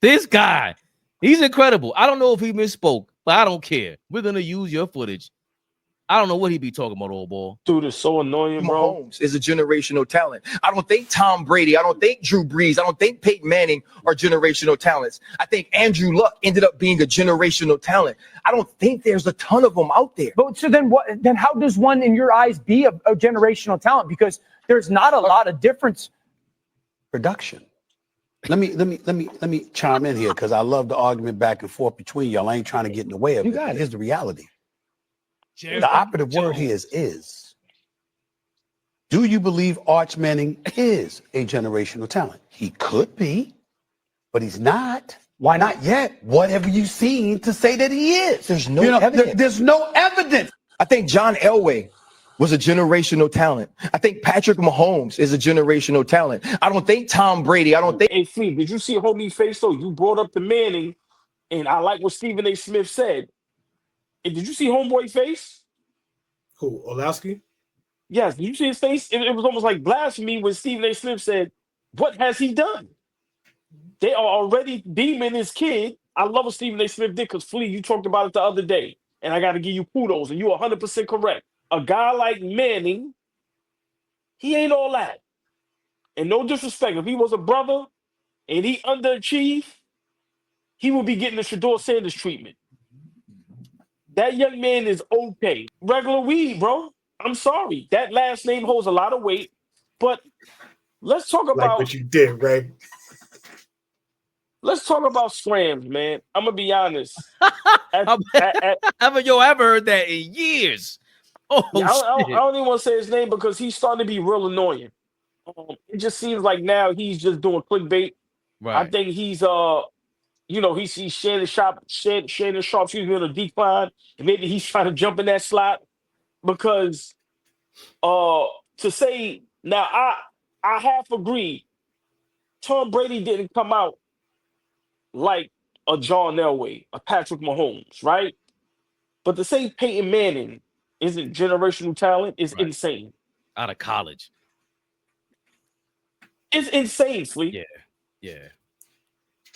This guy, he's incredible. I don't know if he misspoke, but I don't care. We're gonna use your footage. I don't know what he be talking about, old ball. Dude, is so annoying, bro. Mahomes is a generational talent. I don't think Tom Brady, I don't think Drew Brees, I don't think Peyton Manning are generational talents. I think Andrew Luck ended up being a generational talent. I don't think there's a ton of them out there. But so then what? Then how does one, in your eyes, be a generational talent? Because there's not a lot of difference. Production. Let me chime in here because I love the argument back and forth between y'all. I ain't trying to get in the way of it. Here's the reality. The operative word here is. Do you believe Archie Manning is a generational talent? He could be, but he's not. Why not yet? What have you seen to say that he is? There's no evidence. There's no evidence. I think John Elway was a generational talent. I think Patrick Mahomes is a generational talent. I don't think Tom Brady. I don't think. Hey, Flea, did you see homie face though? You brought up the Manning, and I like what Stephen A. Smith said. And did you see homeboy face? Who, Orlovsky? Yes. Did you see his face? It was almost like blasphemy when Stephen A. Smith said, "What has he done?" They are already deeming his kid. I love what Stephen A. Smith did because Flea, you talked about it the other day, and I got to give you kudos, and you're 100% correct. A guy like Manning, he ain't all that. And no disrespect, if he was a brother and he underachieved, he would be getting the Shador Sanders treatment. That young man is okay. Regular weed, bro. I'm sorry. That last name holds a lot of weight. But let's talk about like what you did, right? Let's talk about scrams, man. I'm gonna be honest. Haven't you ever heard that in years? Oh, yeah, I don't even want to say his name because he's starting to be real annoying. It just seems like now he's just doing clickbait. Right. I think he's he's Shannon Sharp, excuse me, on a decline, and maybe he's trying to jump in that slot because to say now I half agree. Tom Brady didn't come out like a John Elway, a Patrick Mahomes, right? But to say Peyton Manning isn't generational talent is insane. Out of college. It's insane, Flea. Yeah.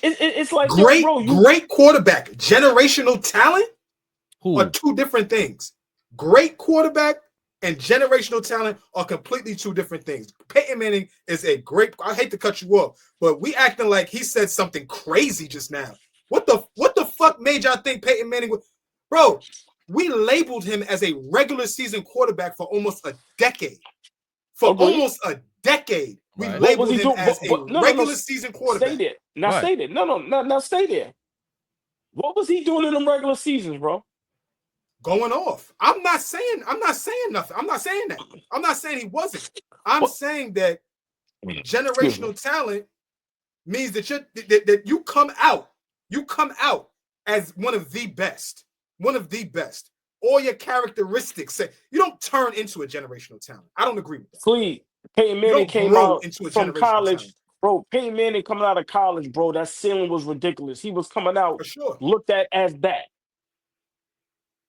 It's like great quarterback, generational talent are two different things. Great quarterback and generational talent are completely two different things. Peyton Manning is a great. I hate to cut you off, but we acting like he said something crazy just now. What the fuck made y'all think Peyton Manning was, bro? We labeled him as a regular season quarterback for almost a decade. Almost a decade. We labeled him as a regular season quarterback. Stay there. Now stay there. No, stay there. What was he doing in them regular seasons, bro? Going off. I'm not saying nothing. I'm not saying that. I'm not saying he wasn't. I'm saying that generational talent means that you come out as one of the best. One of the best. All your characteristics say you don't turn into a generational talent. I don't agree with that. Flea, Peyton Manning came out from college. Talent. Bro, Peyton Manning coming out of college, bro, that ceiling was ridiculous. He was coming out looked at as that.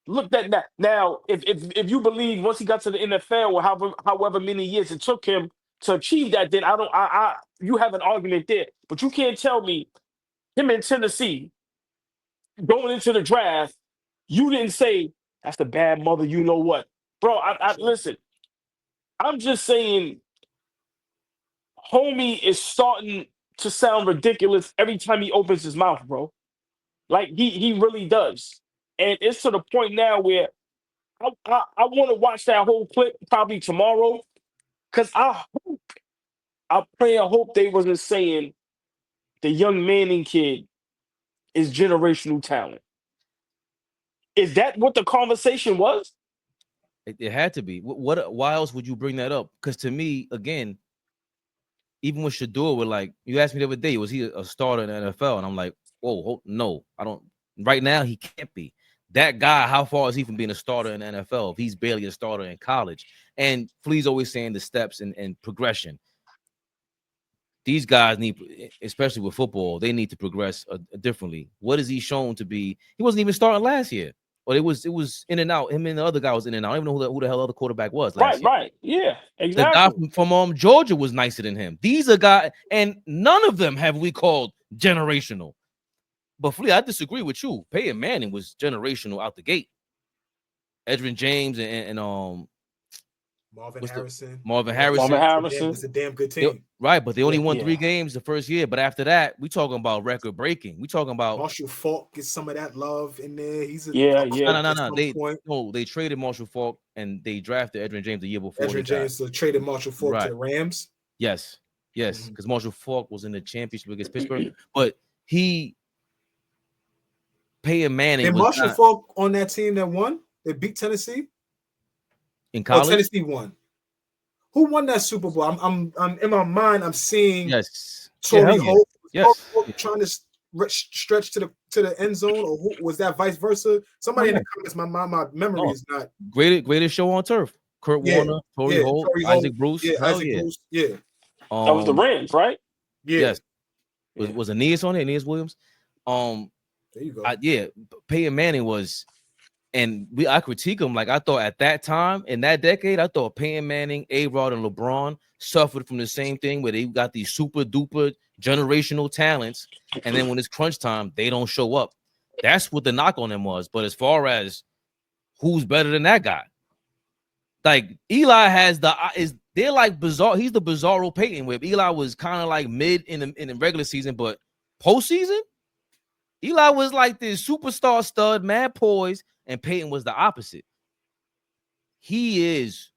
Looked at that. Now, if you believe once he got to the NFL or however many years it took him to achieve that, then you have an argument there. But you can't tell me him in Tennessee going into the draft, you didn't say that's the bad mother, you know what. Bro, listen. I'm just saying homie is starting to sound ridiculous every time he opens his mouth, bro. Like he really does. And it's to the point now where I want to watch that whole clip probably tomorrow because I pray and hope they wasn't saying the young Manning kid is generational talent. Is that what the conversation was? It had to be. Why else would you bring that up? Because to me, again, even with Shador, you asked me the other day, was he a starter in the NFL? And I'm like, whoa, no, I don't. Right now, he can't be. That guy, how far is he from being a starter in the NFL if he's barely a starter in college? And Flea's always saying the steps and progression. These guys need, especially with football, they need to progress differently. What is he shown to be? He wasn't even starting last year. Or it was in and out. Him and the other guy was in and out. I don't even know who the hell the other quarterback was last year. Right. Yeah, exactly. The guy from Georgia was nicer than him. These are guys, and none of them have we called generational. But Flea, I disagree with you. Peyton Manning was generational out the gate. Edgerrin James and Marvin Harrison. Marvin Harrison. It's a damn good team. Right, but they only won 3 games the first year. But after that, we talking about record breaking. We talking about Marshall Faulk gets some of that love in there. He's No. They traded Marshall Faulk and they drafted Edgerrin James the year before. Edgerrin James traded Marshall Faulk to the Rams. Yes, because Marshall Faulk was in the championship against Pittsburgh, but Peyton Manning. And Marshall Faulk on that team that won. They beat Tennessee in college. Tennessee won. Who won that Super Bowl? I'm in my mind. I'm seeing Torrey Holt. Trying to stretch to the end zone, or who, was that vice versa? Somebody in the comments. My memory is not greatest show on turf. Kurt Warner, Torrey Holt, Isaac Bruce. Bruce. Yeah. That was the Rams, right? Yeah. Yes. Was Aeneas on it? Aeneas Williams. There you go. Peyton Manning was. And I critique him. Like, I thought at that time, in that decade, I thought Peyton Manning, A-Rod, and LeBron suffered from the same thing where they got these super duper generational talents. And then when it's crunch time, they don't show up. That's what the knock on them was. But as far as who's better than that guy, like Eli they're like bizarre. He's the bizarro Peyton whip. Eli was kind of like mid in the regular season, but postseason, Eli was like this superstar stud, mad poise. And Peyton was the opposite. He is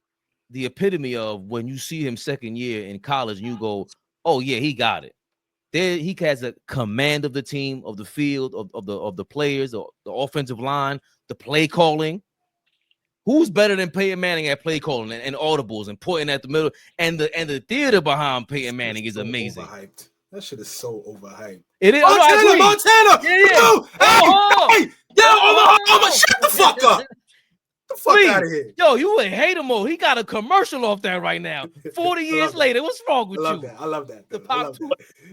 the epitome of when you see him second year in college and you go, oh, yeah, he got it. There, he has a command of the team, of the field, of the players, the offensive line, the play calling. Who's better than Peyton Manning at play calling and audibles and pointing at the middle? And the theater behind Peyton Manning is amazing. Overhyped. That shit is so overhyped. It is. Montana. Hey, shut the fuck up. The fuck out of here. Yo, you in hater mode. He got a commercial off that right now. 40 years later. What's wrong with you? I love that. The pop two.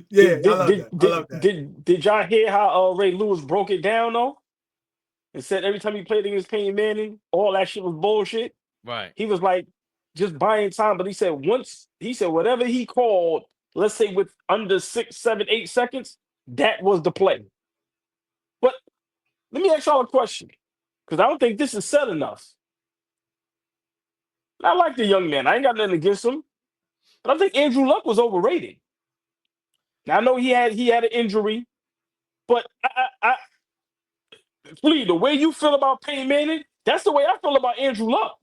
Yeah, I love that. Did y'all hear how Ray Lewis broke it down though? And said every time he played against Peyton Manning, all that shit was bullshit. Right. He was like just buying time, but he said whatever he called, let's say with under 6, 7, 8 seconds, that was the play. But let me ask y'all a question, because I don't think this is said enough. I like the young man. I ain't got nothing against him. But I think Andrew Luck was overrated. Now, I know he had an injury, but Flea, the way you feel about Peyton Manning, that's the way I feel about Andrew Luck.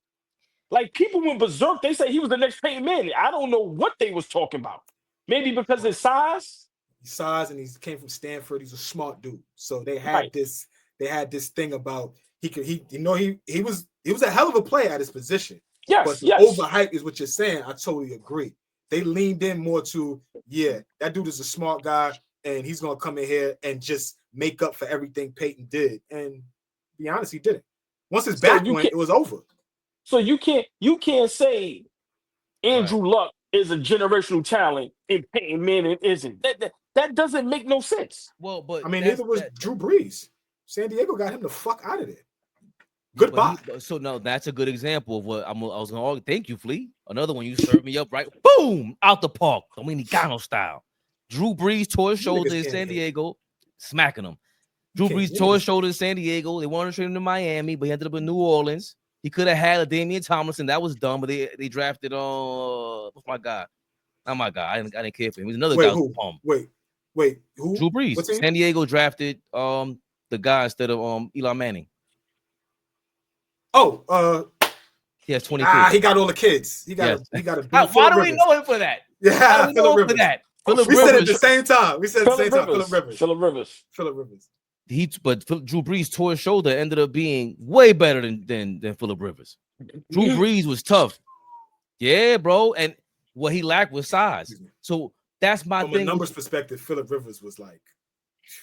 Like, people went berserk. They say he was the next Peyton Manning. I don't know what they was talking about. Maybe because of his size. And he came from Stanford. He's a smart dude. So they had this. They had this thing about he was a hell of a player at his position. Yes, but overhype is what you're saying. I totally agree. They leaned in more to, that dude is a smart guy, and he's gonna come in here and just make up for everything Peyton did. And to be honest, he didn't. Once his back went, it was over. So you can't say Andrew Luck is a generational talent and Peyton Manning isn't. That doesn't make no sense. Well, but I mean, neither was Drew Brees. San Diego got him the fuck out of there. Goodbye. So no, that's a good example of what I was going to argue. Thank you, Flea. Another one you served me up right. Boom, out the park, Dominicano style. Drew Brees tore his shoulder in San Diego, smacking him. Drew Brees tore his shoulder in San Diego. They wanted to trade him to Miami, but he ended up in New Orleans. He could have had a Damian Tomlinson. That was dumb, but they drafted what's my guy? Not my guy. I didn't care for him. He was another guy. Wait, who? Drew Brees. San Diego drafted the guy instead of Eli Manning. He has 20 kids. He got all the kids. He got why do we know him for that? Yeah, we know him for that. We said it at the same time. Phillip Rivers. But Drew Brees tore his shoulder, ended up being way better than Phillip Rivers. Drew Brees was tough. Yeah, bro. And what he lacked was size. So that's my thing. From a numbers perspective, Phillip Rivers was like,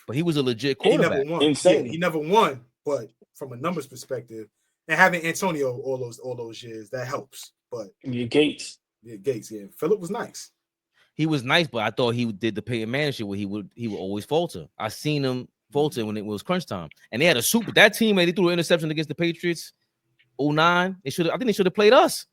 but he was a legit quarterback. He never won. Insane. Yeah, he never won. But from a numbers perspective, and having Antonio all those years, that helps. But Gates. Yeah. Phillip was nice. He was nice, but I thought he did the Peyton Manning shit where he would always falter. I seen him falter when it was crunch time. And they had that team that they threw an interception against the Patriots 09. I think they should have played us.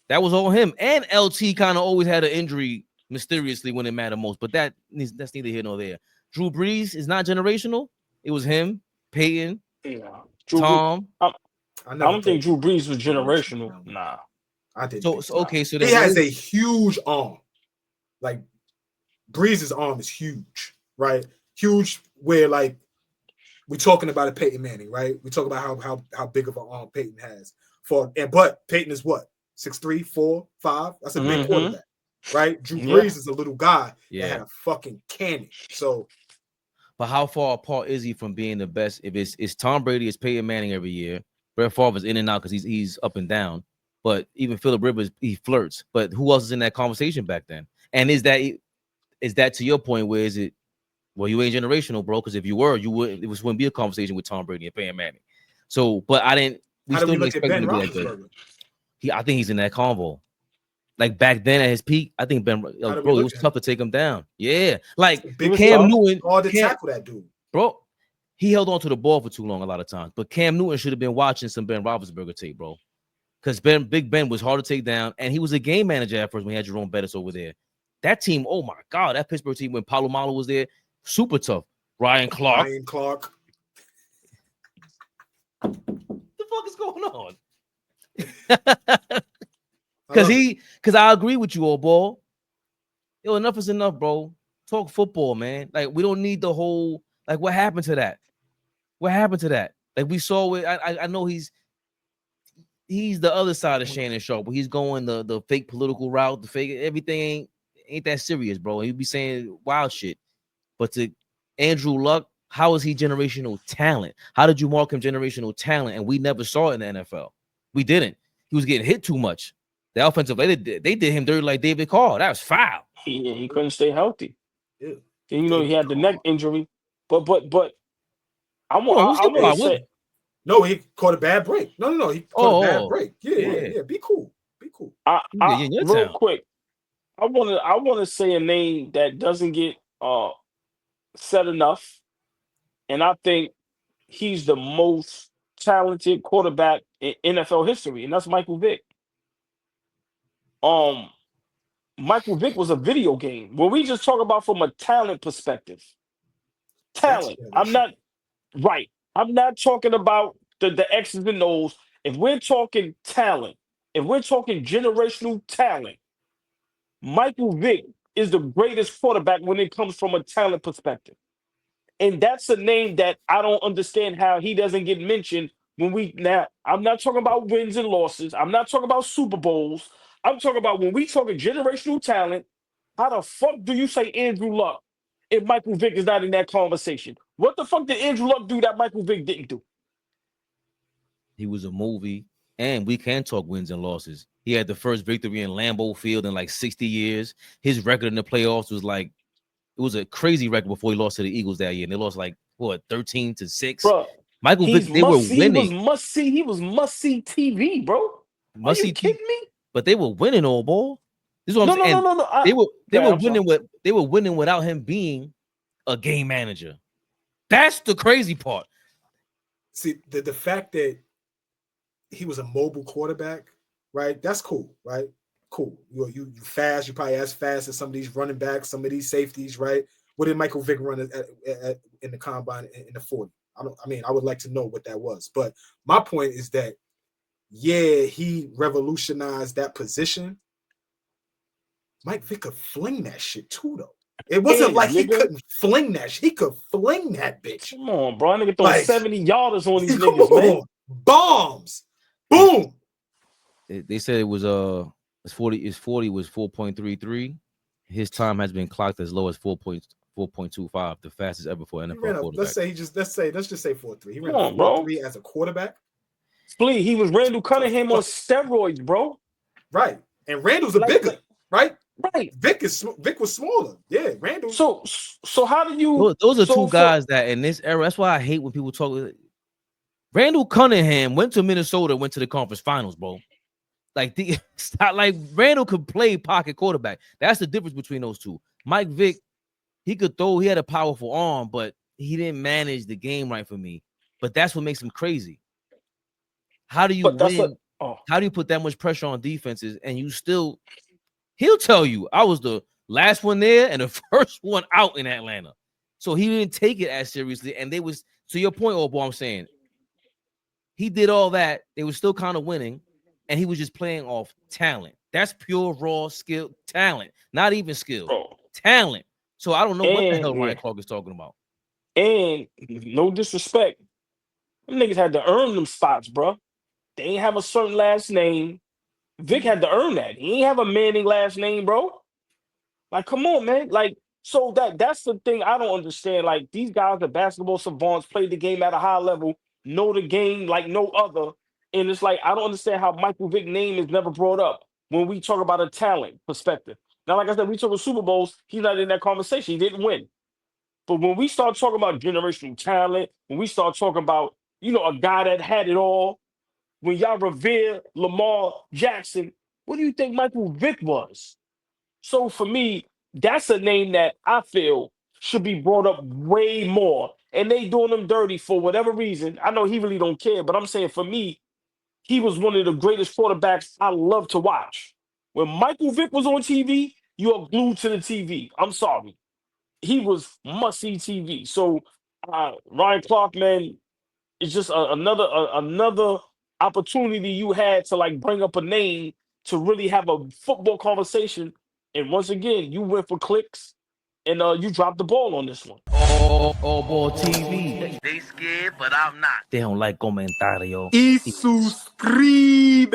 That was all him. And LT kind of always had an injury mysteriously when it mattered most. But that's neither here nor there. Drew Brees is not generational. It was him, Peyton, Tom. Tom. I don't think Drew Brees was generational. Nah, I didn't. So okay, so he has a huge arm. Like Breeze's arm is huge, right? Huge. Where like we're talking about a Peyton Manning, right? We talk about how big of an arm Peyton has. But Peyton is what 6'3", 4'5". That's a big quarterback, right? Drew Brees is a little guy that had a fucking cannon. So, but how far apart is he from being the best? If it's Tom Brady, it's Peyton Manning every year. Brett Favre is in and out because he's up and down. But even Phillip Rivers, he flirts. But who else is in that conversation back then? And is that to your point? Where is it? Well, you ain't generational, bro. Because if you were, you wouldn't. It wouldn't be a conversation with Tom Brady and Peyton Manning. So, but I didn't. We still didn't expect him to be that good. I think he's in that convo. Like back then at his peak, I think bro, it was tough to take him down. Yeah, like Cam Newton, hard to tackle that dude, bro. He held on to the ball for too long a lot of times. But Cam Newton should have been watching some Ben Roethlisberger tape, bro. Because Big Ben was hard to take down, and he was a game manager at first when he had Jerome Bettis over there. That team, oh my God, that Pittsburgh team when Palomalo was there, super tough. Ryan Clark. What the fuck is going on? Because I agree with you, AllBall. Yo, enough is enough, bro. Talk football, man. Like we don't need the whole. Like what happened to that? What happened to that? Like we saw it. I know he's the other side of Shannon Sharp, but he's going the fake political route, the fake everything ain't that serious, bro. He'd be saying wild shit. But to Andrew Luck, how is he generational talent? How did you mark him generational talent? And we never saw it in the NFL. We didn't. He was getting hit too much. The offensive they did him dirty like David Carr. That was foul. He couldn't stay healthy. Yeah. And, he had the neck injury. But I want to say. No, he caught a bad break. No. He caught a bad break. Yeah. Be cool. Real quick, I want to say a name that doesn't get said enough, and I think he's the most talented quarterback in NFL history, and that's Michael Vick. Michael Vick was a video game. When we just talk about from a talent perspective, I'm not talking about the X's and O's. If we're talking talent, if we're talking generational talent, Michael Vick is the greatest quarterback when it comes from a talent perspective. And that's a name that I don't understand how he doesn't get mentioned I'm not talking about wins and losses. I'm not talking about Super Bowls. I'm talking about when we talking generational talent, how the fuck do you say Andrew Luck if Michael Vick is not in that conversation? What the fuck did Andrew Luck do that Michael Vick didn't do? He was a movie, and we can talk wins and losses. He had the first victory in Lambeau Field in like 60 years. His record in the playoffs was like, it was a crazy record before he lost to the Eagles that year. And they lost like, 13-6. Bro, Michael Vick, they were winning. He was must-see TV, bro. Are you kidding me? But they were winning, AllBall. This is what I'm saying. No. They were winning without him being a game manager. That's the crazy part. See, the fact that he was a mobile quarterback, right? That's cool, right? Cool. You fast. You probably as fast as some of these running backs, some of these safeties, right? What did Michael Vick run in the combine in the 40? I would like to know what that was. But my point is that, yeah, he revolutionized that position. Mike Vick could fling that shit too, though. It wasn't like he couldn't fling that shit. He could fling that bitch. Come on, bro. Nigga throw 70 yarders on these niggas, man. Bombs. Boom. They said it was 40 was 4.33. His time has been clocked as low as 4.25, the fastest ever for NFL quarterback. Let's just say 4.3. He ran 4.3 as a quarterback. Please, he was Randall Cunningham on steroids, bro. Right. And Randall's a bigger, right? Right. Vick was smaller. Yeah, Randall. So how do you those are two guys that in this era, that's why I hate when people talk. Randall Cunningham went to Minnesota, went to the conference finals, bro. It's not like Randall could play pocket quarterback. That's the difference between those two. Mike Vick, he could throw, he had a powerful arm, but he didn't manage the game right for me. But that's what makes him crazy. How do you win? How do you put that much pressure on defenses and you still? He'll tell you, I was the last one there and the first one out in Atlanta. So he didn't take it as seriously. And they was, to your point, AllBall, I'm saying, he did all that. They were still kind of winning, and he was just playing off talent. That's pure, raw skill, talent. Not even skill, talent. So I don't know what the hell Ryan Clark is talking about. And no disrespect, them niggas had to earn them spots, bro. They ain't have a certain last name. Vick had to earn that. He ain't have a Manning last name, bro. Like, come on, man. Like, so that's the thing I don't understand. Like, these guys are basketball savants, played the game at a high level, know the game like no other. And it's like, I don't understand how Michael Vick's name is never brought up when we talk about a talent perspective. Now, like I said, we talk about Super Bowls, he's not in that conversation. He didn't win. But when we start talking about generational talent, when we start talking about, you know, a guy that had it all, when y'all revere Lamar Jackson, what do you think Michael Vick was? So for me, that's a name that I feel should be brought up way more. And they doing him dirty for whatever reason. I know he really don't care, but I'm saying for me, he was one of the greatest quarterbacks I love to watch. When Michael Vick was on TV, you are glued to the TV. I'm sorry. He was must-see TV. So Ryan Clark, man, it's just another opportunity you had to like bring up a name to really have a football conversation. And once again, you went for clicks and you dropped the ball on this one. AllBall TV. They scared, but I'm not. They don't like comentario. Y suscribe.